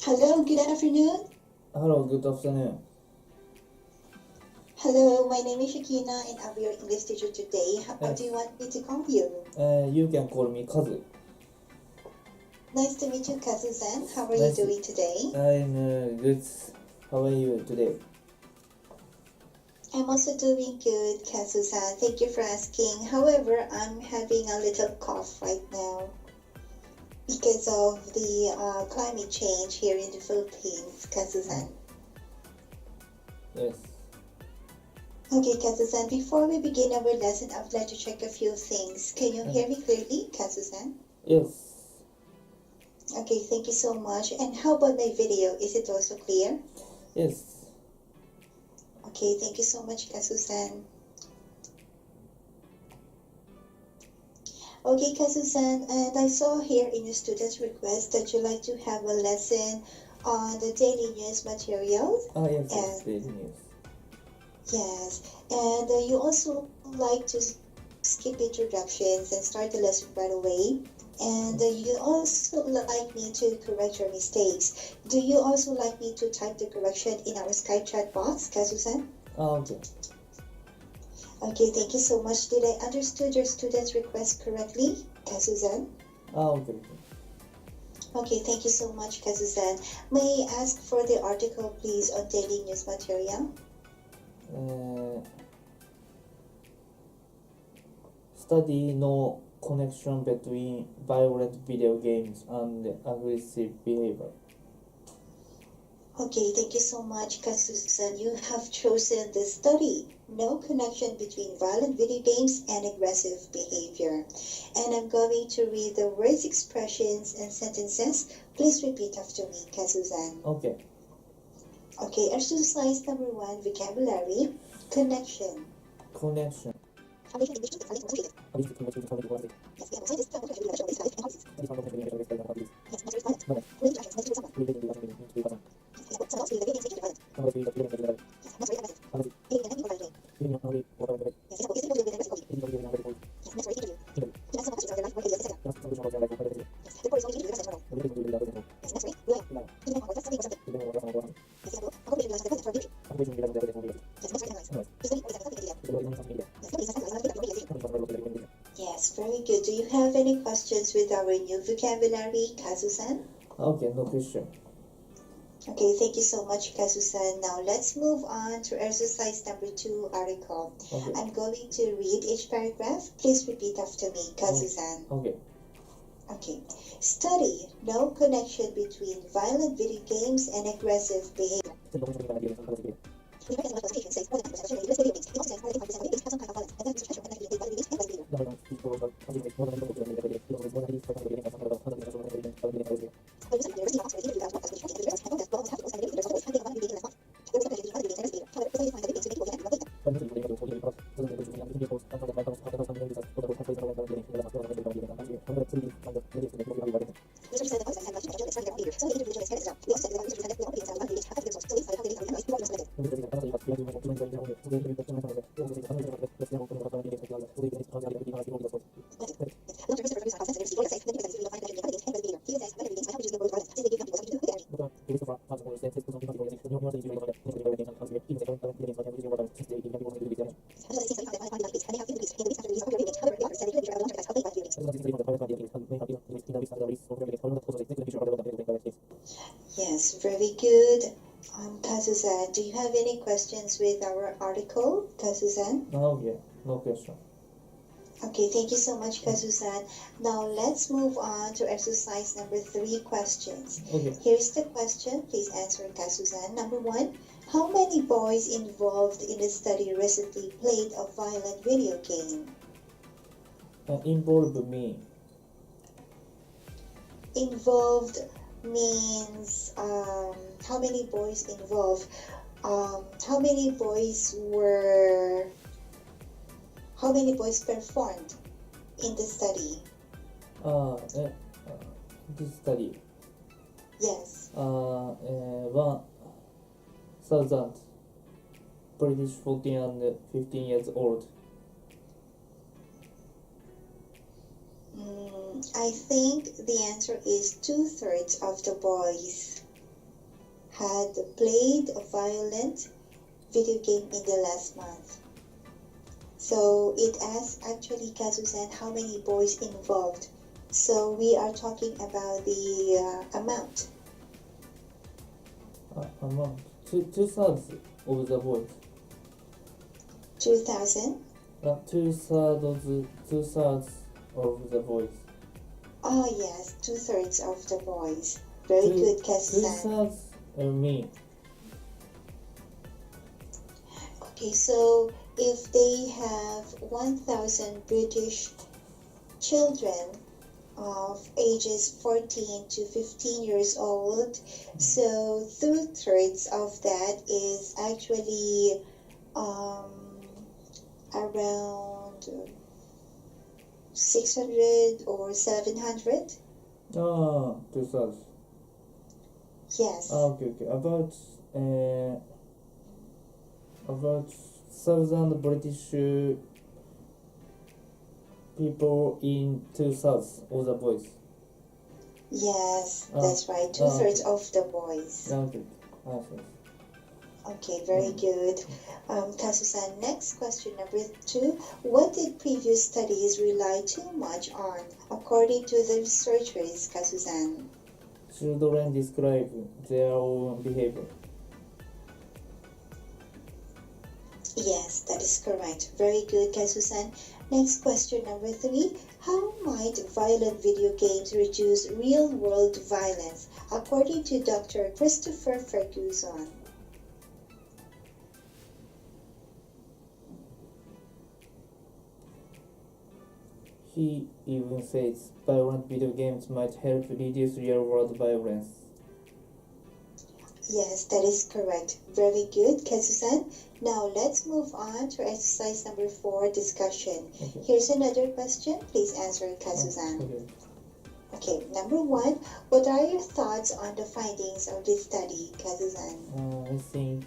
Hello, good afternoon. Hello, good afternoon. Hello, my name is Shakina and I'll be your English teacher today. How do you want me to call you? You can call me Kazu. Nice to meet you, Kazu-san. How are you doing today? I'm good. How are you today? I'm also doing good, Kazu-san. Thank you for asking. However, I'm having a little cough right now because of the climate change here in the Philippines, Kazu-san. Yes. Okay, Kazu-san, before we begin our lesson, I would like to check a few things. Can you hear me clearly, Kazu-san? Yes. Okay, thank you so much. And how about my video? Is it also clear? Yes. Okay, thank you so much, Kazu-san. Okay, Kazu-san, and I saw here in your student's request that you like to have a lesson on the daily news materials. Yes, daily news. Yes, and you also like to skip introductions and start the lesson right away. And you also like me to correct your mistakes. Do you also like me to type the correction in our Skype chat box, Kazu-san? Okay. Okay, thank you so much. Did I understood your student's request correctly, Kazu-san? Okay. Okay, thank you so much, Kazu-san. May I ask for the article, please, on daily news material? Study no connection between violent video games and aggressive behavior. Okay, thank you so much, Kazu-san. You have chosen the study, no connection between violent video games and aggressive behavior. And I'm going to read the words, expressions, and sentences. Please repeat after me, Kazu-san. Okay. Okay, exercise number 1, vocabulary, connection. Connection. Yes, very good. Do you have any questions with our new vocabulary, Kazu-san? Okay, no question. Okay, thank you so much, Kazu-san. Now let's move on to exercise number 2 article. Okay. I'm going to read each paragraph. Please repeat after me, Kazu-san. Okay. Okay. Study no connection between violent video games and aggressive behavior. Yes, very good. Kazu-san, do you have any questions with our article, Kazu-san? Okay, no question. Okay, thank you so much, Kazu-san. Now let's move on to exercise number 3 questions. Okay. Here's the question. Please answer, Kazu-san. Number 1, how many boys involved in the study recently played a violent video game? Involve me. Involved means how many boys involved? How many boys performed in the study? This study. Yes. 1,000 British 14 and 15 years old. I think the answer is 2/3 of the boys. had played a violent video game in the last month. So it asks actually, Kazu-san, how many boys involved. So we are talking about the amount. Amount. Two-thirds of the boys. 2,000? Two-thirds of the boys. Oh yes, 2/3 of the boys. Very good, Kazu-san. Two-thirds me. Okay, so if they have 1,000 British children of ages 14 to 15 years old, so 2/3 of that is actually around 600 or 700. Two-thirds. Yes. Okay. About 1,000 British people in 2/3 of the boys. Yes, that's right. 2/3 okay. of the boys. Okay. Okay, very good. Kazu-san, next question number 2. What did previous studies rely too much on, according to the researchers, Kazu-san? Children describe their own behavior. Yes, that is correct. Very good, Kazu-san. Next question number 3. How might violent video games reduce real-world violence, according to Dr. Christopher Ferguson? He even says violent video games might help reduce real-world violence. Yes, that is correct. Very good, Kazu-san. Now let's move on to exercise number 4, discussion. Okay. Here's another question. Please answer, Kazu-san. Okay. Okay, number 1. What are your thoughts on the findings of this study, Kazu-san? I think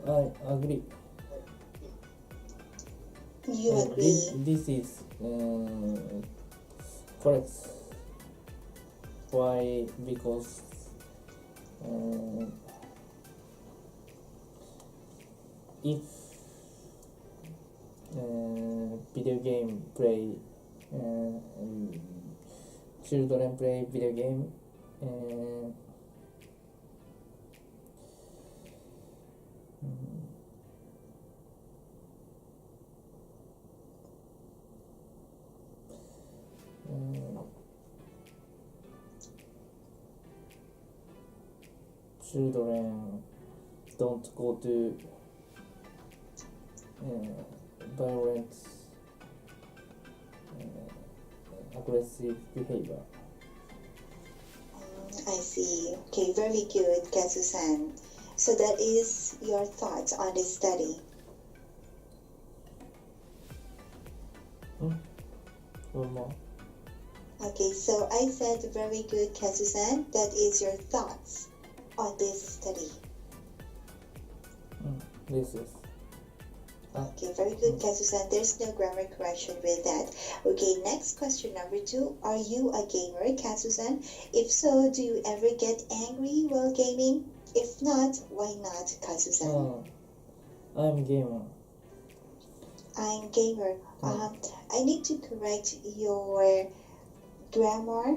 I agree. You agree? This is correct. Why? Because if video game play children play video game children don't go to violent aggressive behavior. I see. Okay, very good, Kazu-san. So that is your thoughts on this study. One more. Okay, so I said very good, Kazu-san. That is your thoughts on this study. This is. Okay, very good, Kazu-san. There's no grammar correction with that. Okay, next question number 2. Are you a gamer, Kazu-san? If so, do you ever get angry while gaming? If not, why not, Kazu-san? I'm gamer. I'm gamer. I need to correct your grammar,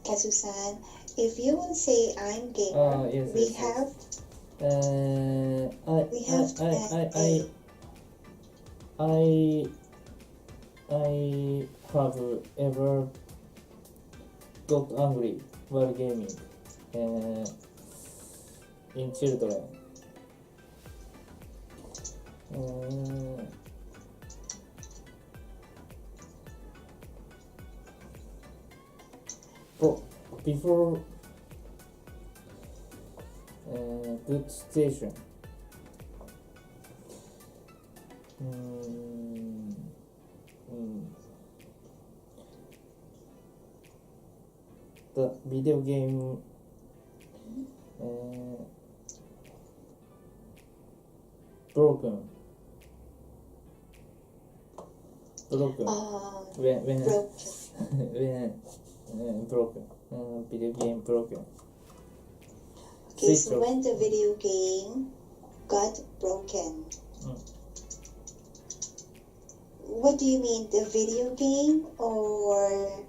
Kazu-san. If you will say I'm gamer, Yes, we yes, have yes. to add a. I have ever got angry while gaming in children. Before good situation. The video game broken. When Broken. when broken. Video game broken. Okay, so when the video game got broken. What do you mean, the video game or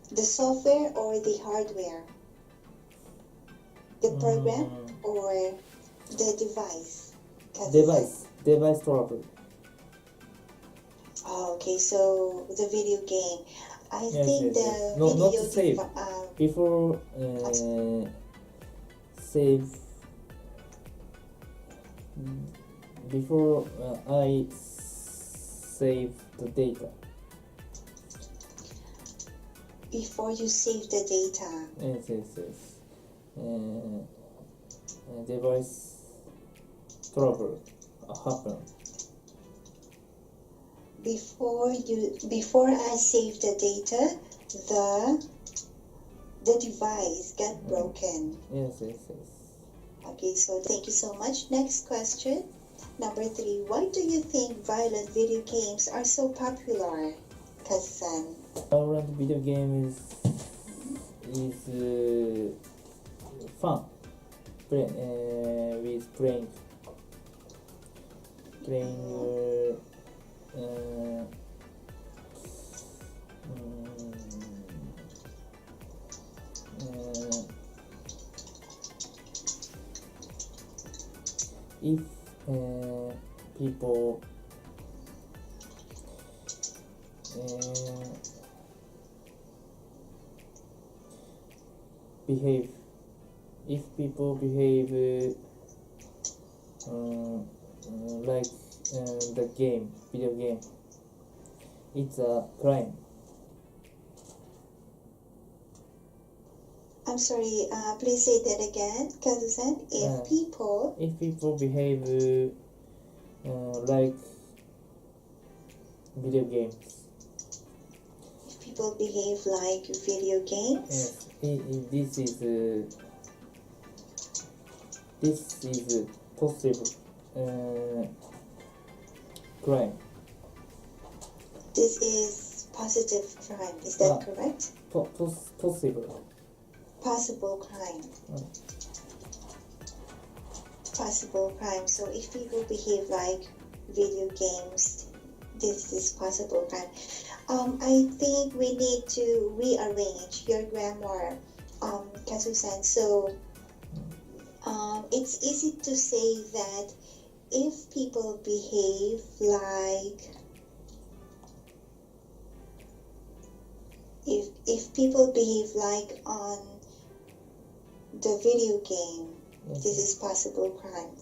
the software or the hardware? The program or the device? Device trouble. Oh, okay, so the video game. I Yes, think yes, the yes. No, not video save. Before save. Before I save the data. Before you save the data. Yes. Device trouble happen. Before I save the data, the device got broken. Yes. Okay, so thank you so much. Next question, number 3. Why do you think violent video games are so popular, Kazu-san? Violent video game is fun. With playing. If people behave like the video game, it's a crime. I'm sorry, please say that again, Kazu-san. If people behave like video games. If people behave like video games? Yes, this is possible crime. This is positive crime, is that correct? Possible. Possible crime. Possible crime. So if people behave like video games, this is possible crime. I think we need to rearrange your grammar, Kazu-san. So it's easy to say that if people behave like if people behave like on the video game, this is possible crime.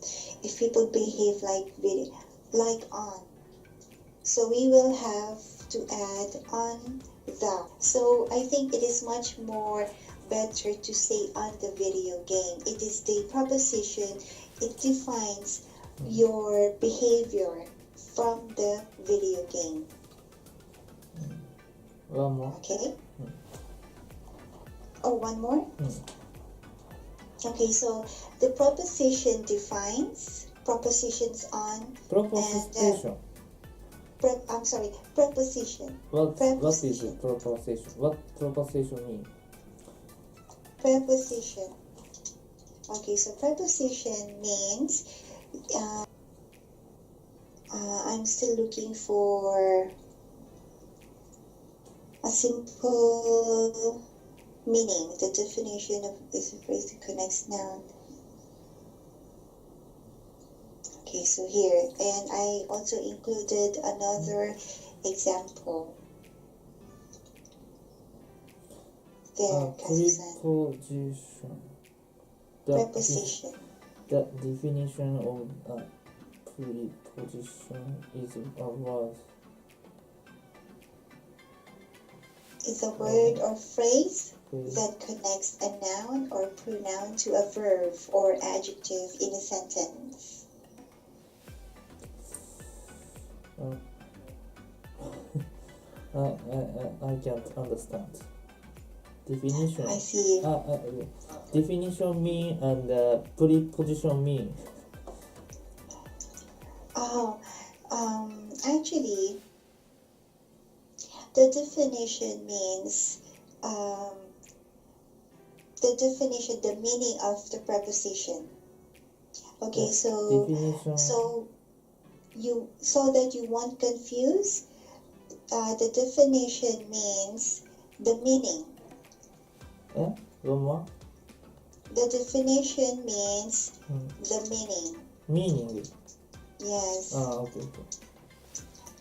If people behave like on, so we will have to add on the. So I think it is much more better to say on the video game. It is the preposition. It defines your behavior from the video game. One more. Okay. Oh, one more? Okay, so the preposition defines prepositions on Proposition. Preposition. What is a proposition? What proposition mean? Preposition. Okay, so preposition means I'm still looking for a simple meaning, the definition of this phrase that connects noun. Okay, so here, and I also included another example. There, Preposition. Preposition. The definition of a preposition is a word. Is a word or phrase that connects a noun or pronoun to a verb or adjective in a sentence. I can't understand. Definition. I see. Definition mean and preposition mean. Oh, actually, the definition means the meaning of the preposition. Okay, so Definition. so that you won't confuse, the definition means the meaning. One more? The definition means the meaning. Meaning. Yes, Okay.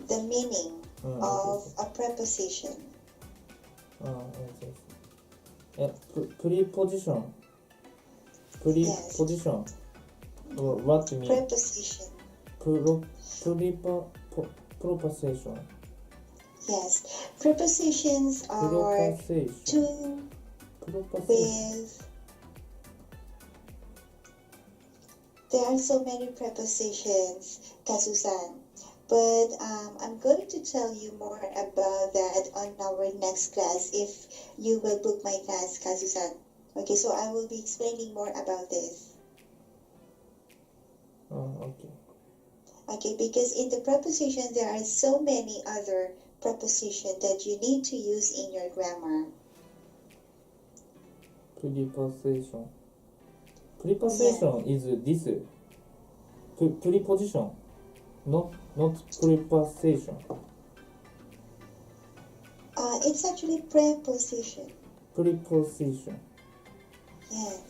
the meaning of a preposition. Preposition. Preposition. What do you mean? Preposition. Preposition. Yes, prepositions are two with. There are so many prepositions, Kazusan, but I'm going to tell you more about that on our next class if you will book my class, Kazusan. Okay, so I will be explaining more about this. Okay. Okay, because in the preposition there are so many other prepositions that you need to use in your grammar. Preposition. Preposition is this. Preposition. Not preposition. It's actually preposition. Preposition. Yes.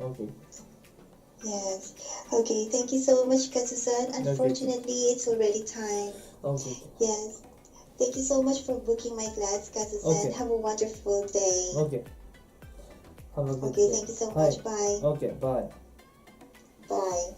Okay. Yes. Okay, thank you so much, Kazusan. Unfortunately, it's already time. Okay. Yes. Thank you so much for booking my class, Kazusan. Okay. Have a wonderful day. Okay. Have a good Okay, day. thank you so much. Bye. Okay, bye. Bye.